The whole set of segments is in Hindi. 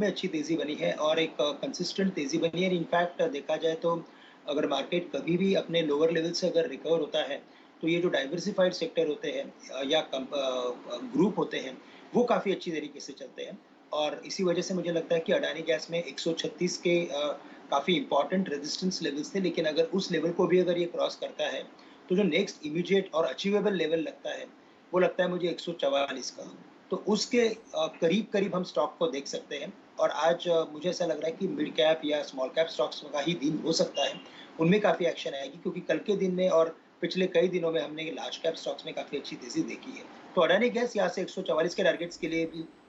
में अच्छी तेज़ी बनी है और एक कंसिस्टेंट तेज़ी बनी है। इनफैक्ट देखा जाए तो अगर मार्केट कभी भी अपने लोअर लेवल से अगर रिकवर होता है, तो ये जो डाइवर्सिफाइड सेक्टर होते हैं या ग्रुप होते हैं, वो काफ़ी अच्छी तरीके से चलते हैं। और इसी वजह से मुझे लगता है कि अडानी गैस में 136 के काफ़ी इम्पोर्टेंट रेजिस्टेंस लेवल्स थे, लेकिन अगर उस लेवल को भी अगर ये क्रॉस करता है, तो जो नेक्स्ट इमीडिएट और अचीवेबल लेवल लगता है, वो लगता है मुझे 144 का। तो उसके करीब-करीब हम स्टॉक को देख सकते हैं और आज मुझे ऐसा लग रहा है कि मिड कैप या स्मॉल कैप स्टॉक्स का ही दिन हो सकता है। उनमें काफ़ी एक्शन आएगी क्योंकि कल के दिन में और पिछले कई दिनों में हमने लार्ज कैप स्टॉक्स में काफ़ी अच्छी तेज़ी देखी है। तो अडानी गैस यहाँ से 144 के टारगेट्स के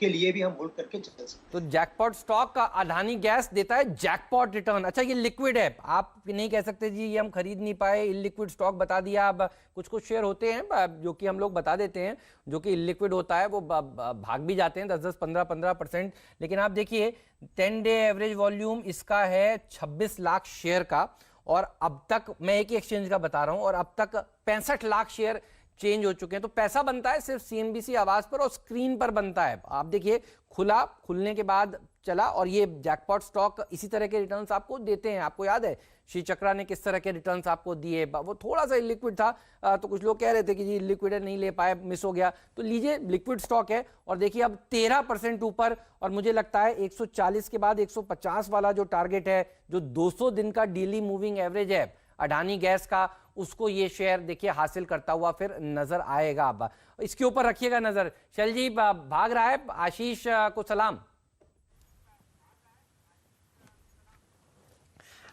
लिए भी हम होल्ड करके चल सकते तो हैं। जैकपॉट स्टॉक का अडानी गैस देता है जैकपॉट रिटर्न। अच्छा, ये लिक्विड है, आप नहीं कह सकते जी ये हम खरीद नहीं पाए, इलिक्विड स्टॉक बता दिया। अब कुछ कुछ शेयर होते हैं जो कि हम लोग बता देते हैं, जो कि इलिक्विड होता है, वो भाग भी जाते हैं 10-10, 15-15%। लेकिन आप देखिए 10 डे एवरेज वॉल्यूम इसका है 26 लाख शेयर का, और अब तक मैं एक ही एक्सचेंज का बता रहा हूं, और अब तक 65 लाख शेयर चेंज हो चुके हैं। तो पैसा बनता है सिर्फ सीएनबीसी आवाज पर और स्क्रीन पर बनता है। आप देखिए खुलने के बाद चला, और ये जैकपॉट स्टॉक इसी तरह के रिटर्न्स आपको देते हैं। आपको याद है श्री चक्रा ने किस तरह के रिटर्न्स आपको दिए? वो थोड़ा सा लिक्विड था, तो कुछ लोग कह रहे थे कि जी लिक्विड है, नहीं ले पाए, मिस हो गया। तो लीजिए, लिक्विड स्टॉक है, और देखिए अब 13% ऊपर। और मुझे लगता है 140 के बाद 150 वाला जो टारगेट है, जो 200 दिन का डेली मूविंग एवरेज है अडानी गैस का, उसको ये शेयर देखिए हासिल करता हुआ फिर नजर आएगा। अब इसके ऊपर रखिएगा नजर। शैल जी भाग रहा है, आशीष को सलाम।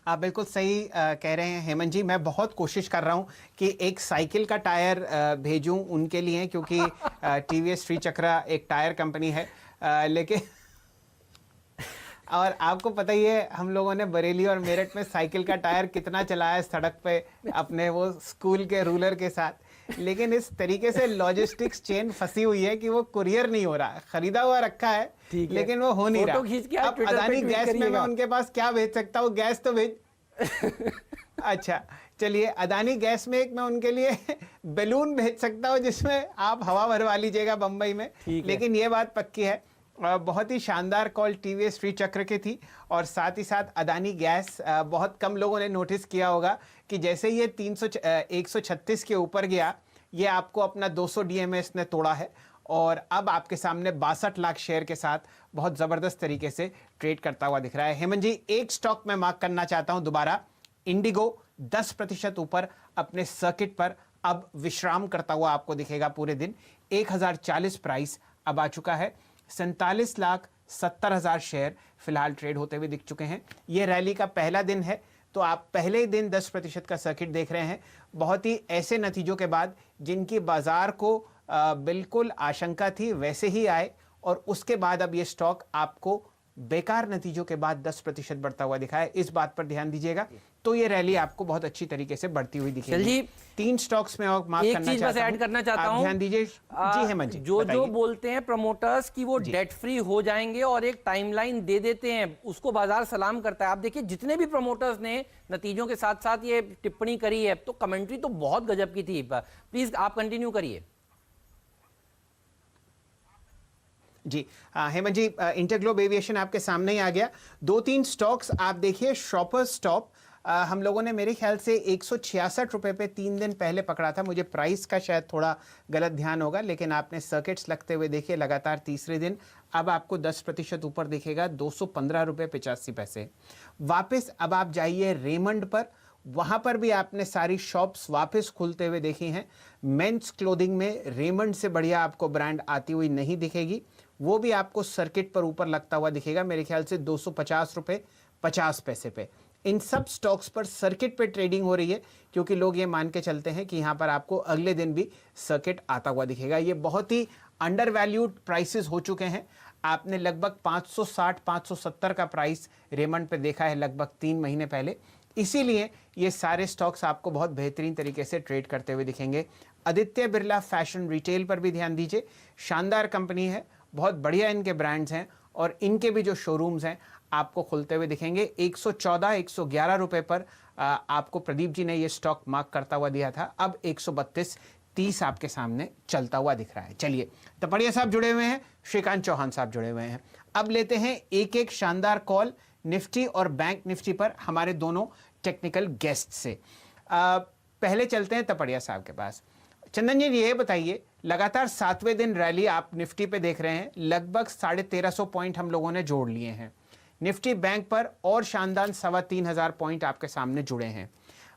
आप बिल्कुल सही कह रहे हैं हेमंत जी। मैं बहुत कोशिश कर रहा हूं कि एक साइकिल का टायर भेजूं उनके लिए, क्योंकि टीवीएस श्री चक्रा एक टायर कंपनी है, लेकिन और आपको पता ही है हम लोगों ने बरेली और मेरठ में साइकिल का टायर कितना चलाया सड़क पे अपने वो स्कूल के रूलर के साथ। लेकिन इस तरीके से लॉजिस्टिक्स चेन फंसी हुई है कि वो कुरियर नहीं हो रहा, खरीदा हुआ रखा है लेकिन वो हो नहीं रहा। अब अडानी गैस में मैं उनके पास क्या भेज सकता हूँ? गैस तो भेज अच्छा चलिए, अदानी गैस में एक मैं उनके लिए बैलून भेज सकता हूँ जिसमें आप हवा भरवा लीजिएगा बंबई में। लेकिन ये बात पक्की है, बहुत ही शानदार कॉल टीवीएस श्री चक्र की थी। और साथ ही साथ अदानी गैस, बहुत कम लोगों ने नोटिस किया होगा कि जैसे ये 136 के ऊपर गया, ये आपको अपना 200 डीएमएस ने तोड़ा है, और अब आपके सामने 62 लाख शेयर के साथ बहुत ज़बरदस्त तरीके से ट्रेड करता हुआ दिख रहा है। हेमंत जी, एक स्टॉक मैं मार्क करना चाहता हूं दोबारा, इंडिगो 10% ऊपर अपने सर्किट पर अब विश्राम करता हुआ आपको दिखेगा पूरे दिन। 1040 प्राइस अब आ चुका है। 47,70,000 शेयर फिलहाल ट्रेड होते हुए दिख चुके हैं। यह रैली का पहला दिन है, तो आप पहले ही दिन 10% का सर्किट देख रहे हैं। बहुत ही ऐसे नतीजों के बाद जिनकी बाजार को बिल्कुल आशंका थी वैसे ही आए, और उसके बाद अब ये स्टॉक आपको बेकार नतीजों के बाद 10% बढ़ता हुआ दिखा है। इस बात पर ध्यान दीजिएगा, तो ये रैली आपको बहुत अच्छी तरीके से बढ़ती हुई दिखेगी। 3 स्टॉक्स में और मार्क करना चाहता हूं, ऐड करना चाहता हूं, ध्यान दीजिए जी हेमंत जी। जो बोलते हैं प्रमोटर्स कि वो डेट फ्री हो जाएंगे और एक टाइमलाइन दे देते हैं, उसको बाजार सलाम करता है। आप देखिए जितने भी प्रमोटर्स ने नतीजों के साथ साथ ये टिप्पणी करी है, तो कमेंट्री तो बहुत गजब की थी। प्लीज आप कंटिन्यू करिए। जी हेमंत जी, इंटरग्लोब एविएशन आपके सामने ही आ गया। 2-3 स्टॉक्स आप देखिए। शॉपर्स स्टॉप हम लोगों ने मेरे ख्याल से 166 रुपए पे 3 दिन पहले पकड़ा था। मुझे प्राइस का शायद थोड़ा गलत ध्यान होगा, लेकिन आपने सर्किट्स लगते हुए देखिए लगातार तीसरे दिन अब आपको 10% ऊपर दिखेगा, 215 रुपये 85 पैसे। वापस अब आप जाइए रेमंड पर, वहां पर भी आपने सारी शॉप्स वापस खुलते हुए देखी हैं। मेंस क्लोथिंग में रेमंड से बढ़िया आपको ब्रांड आती हुई नहीं दिखेगी, वो भी आपको सर्किट पर ऊपर लगता हुआ दिखेगा, मेरे ख्याल से 250 रुपये 50 पैसे पे। इन सब स्टॉक्स पर सर्किट पे ट्रेडिंग हो रही है, क्योंकि लोग ये मान के चलते हैं कि यहाँ पर आपको अगले दिन भी सर्किट आता हुआ दिखेगा। ये बहुत ही अंडर वैल्यूड प्राइसेस हो चुके हैं। आपने लगभग 560-570 का प्राइस रेमंड पे देखा है लगभग 3 महीने पहले, इसीलिए ये सारे स्टॉक्स आपको बहुत बेहतरीन तरीके से ट्रेड करते हुए दिखेंगे। आदित्य बिरला फैशन रिटेल पर भी ध्यान दीजिए, शानदार कंपनी है, बहुत बढ़िया इनके ब्रांड्स हैं, और इनके भी जो शोरूम्स हैं आपको खुलते हुए दिखेंगे। 114-111 रुपए पर आपको प्रदीप जी ने ये स्टॉक मार्क करता हुआ दिया था, अब 132.30 आपके सामने चलता हुआ दिख रहा है। चलिए, तपड़िया साहब जुड़े हुए हैं, श्रीकांत चौहान साहब जुड़े हुए हैं। अब लेते हैं एक एक शानदार कॉल निफ्टी और बैंक निफ्टी पर हमारे दोनों टेक्निकल गेस्ट से। पहले चलते हैं तपड़िया साहब के पास। चंदन जी, ये बताइए, लगातार 7वें दिन रैली आप निफ्टी पे देख रहे हैं, लगभग 1350 पॉइंट हम लोगों ने जोड़ लिए हैं। निफ्टी बैंक पर और शानदार 3500 पॉइंट आपके सामने जुड़े हैं।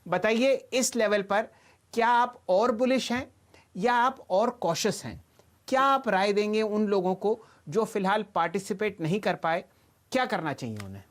बताइए, इस लेवल पर क्या आप और बुलिश हैं या आप और कॉशियस हैं? क्या आप राय देंगे उन लोगों को जो फिलहाल पार्टिसिपेट नहीं कर पाए? क्या करना चाहिए उन्हें?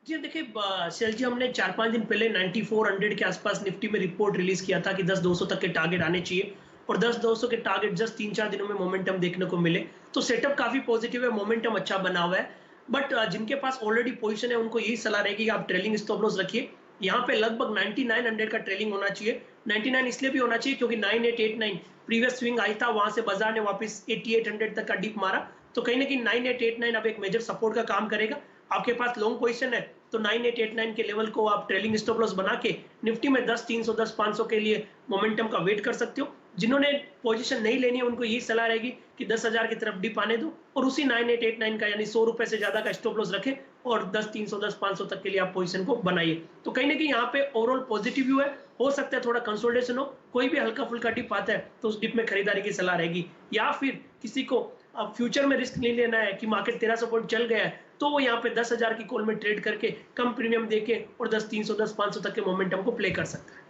जी देखिए शैल जी, हमने 4-5 दिन पहले 9400 के आसपास निफ्टी में रिपोर्ट रिलीज किया था कि 10-200 तक के टारगेट आने चाहिए, और 10-200 के टारगेट जस्ट 3-4 दिनों में मोमेंटम देखने को मिले। तो सेटअप काफी पॉजिटिव है, मोमेंटम अच्छा बना हुआ है। बट जिनके पास ऑलरेडी पोजीशन है उनको यही सलाह रहेगी कि आप ट्रेलिंग स्टॉप लॉस रखिए। यहाँ पे लगभग 9900 का ट्रेलिंग होना चाहिए। 99 इसलिए भी होना चाहिए क्योंकि 9889 प्रीवियस स्विंग आई था, वहां से बाजार ने वापस 8800 तक का डिप मारा, तो कहीं ना कहीं 9889 अब एक मेजर सपोर्ट का काम करेगा। आपके पास लॉन्ग पोजीशन है तो 9889 के लेवल को आप ट्रेलिंग स्टॉप लॉस बना के निफ्टी में 10-300 10-500 के लिए मोमेंटम का वेट कर सकते हो। जिन्होंने पोजीशन नहीं लेनी है उनको यही सलाह रहेगी कि 10,000 की तरफ डिप आने दो और उसी 9889 का यानी 100 रुपए से ज्यादा का स्टॉप लॉस रखें और 10-300 10-500 तक के लिए आप पोजीशन को बनाइए। तो कहीं ना कहीं यहाँ पे ओवरऑल पॉजिटिव व्यू है। हो सकता है थोड़ा कंसोलिडेशन हो, कोई भी हल्का फुल्का डिप आता है तो उस डिप में खरीदारी की सलाह रहेगी। या फिर किसी को अब फ्यूचर में रिस्क नहीं लेना है कि मार्केट 1300 पॉइंट चल गया है, तो वो यहाँ पे 10,000 की कॉल में ट्रेड करके कम प्रीमियम देके और 10-300 10-500 तक के मोमेंटम को प्ले कर सकता है।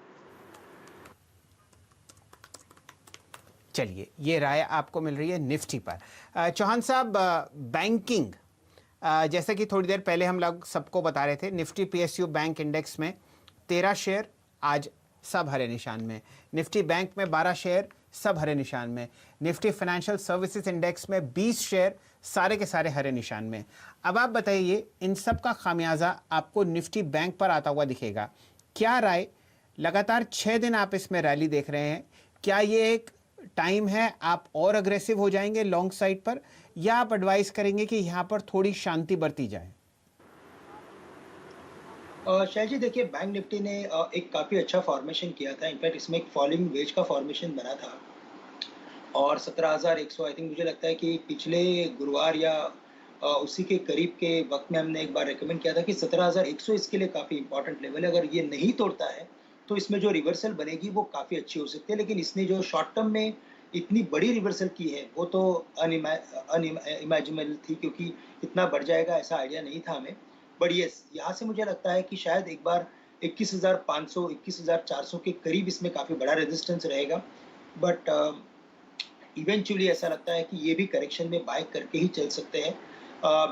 चलिए, ये राय आपको मिल रही है निफ्टी पर। चौहान साहब, बैंकिंग, जैसे कि थोड़ी देर पहले हम लोग सबको बता रहे थे, निफ्टी पीएसयू बैंक इंडेक्स में 13 शेयर आज सब हरे निशान में, निफ्टी बैंक में 12 शेयर सब हरे निशान में, निफ्टी फाइनेंशियल सर्विसेज इंडेक्स में 20 शेयर सारे के सारे हरे निशान में। अब आप बताइए, इन सब का खामियाजा आपको निफ्टी बैंक पर आता हुआ दिखेगा। क्या राय, लगातार 6 दिन आप इसमें रैली देख रहे हैं, क्या ये एक टाइम है आप और अग्रेसिव हो जाएंगे लॉन्ग साइड पर, या आप एडवाइस करेंगे कि यहाँ पर थोड़ी शांति बरती जाए? शैल जी देखिए, बैंक निफ्टी ने एक काफ़ी अच्छा फॉर्मेशन किया था। इनफैक्ट इसमें एक फॉलिंग वेज का फॉर्मेशन बना था और 17,100 आई थिंक मुझे लगता है कि पिछले गुरुवार या उसी के करीब के वक्त में हमने एक बार रिकमेंड किया था कि 17,100 इसके लिए काफ़ी इंपॉर्टेंट लेवल है। अगर ये नहीं तोड़ता है तो इसमें जो रिवर्सल बनेगी वो काफ़ी अच्छी हो सकती है, लेकिन इसने जो शॉर्ट टर्म में इतनी बड़ी रिवर्सल की है वो तो अनइमेजिनेबल थी, क्योंकि इतना बढ़ जाएगा ऐसा आइडिया नहीं था हमें। बट यस, यहाँ से मुझे लगता है कि शायद एक बार 21,500 21,400 के करीब इसमें काफ़ी बड़ा रेजिस्टेंस रहेगा। बट इवेंचुअली ऐसा लगता है कि ये भी करेक्शन में बाय करके ही चल सकते हैं।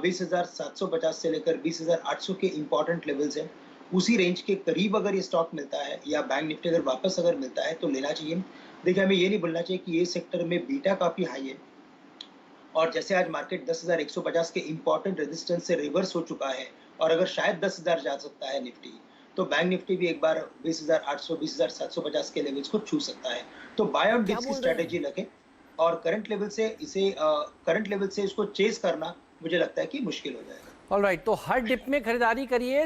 20,750 से लेकर 20,800 के इंपॉर्टेंट लेवल्स हैं, उसी रेंज के करीब अगर ये स्टॉक मिलता है या बैंक निफ्टी अगर वापस अगर मिलता है तो लेना चाहिए। देखिए, हमें ये नहीं भूलना चाहिए कि ये सेक्टर में बीटा काफ़ी हाई है, और जैसे आज मार्केट 10,150 के इंपॉर्टेंट रेजिस्टेंस से रिवर्स हो चुका है और अगर शायद 10,000 जा सकता है निफ्टी, तो बैंक निफ्टी भी एक बार 20,800 20,750 के लेवल्स को छू सकता है। तो बाय ऑन डिप्स की स्ट्रेटेजी रखें और करंट लेवल से इसको चेस करना मुझे लगता है कि मुश्किल हो जाएगा। ऑलराइट, तो हर डिप में खरीदारी करिए।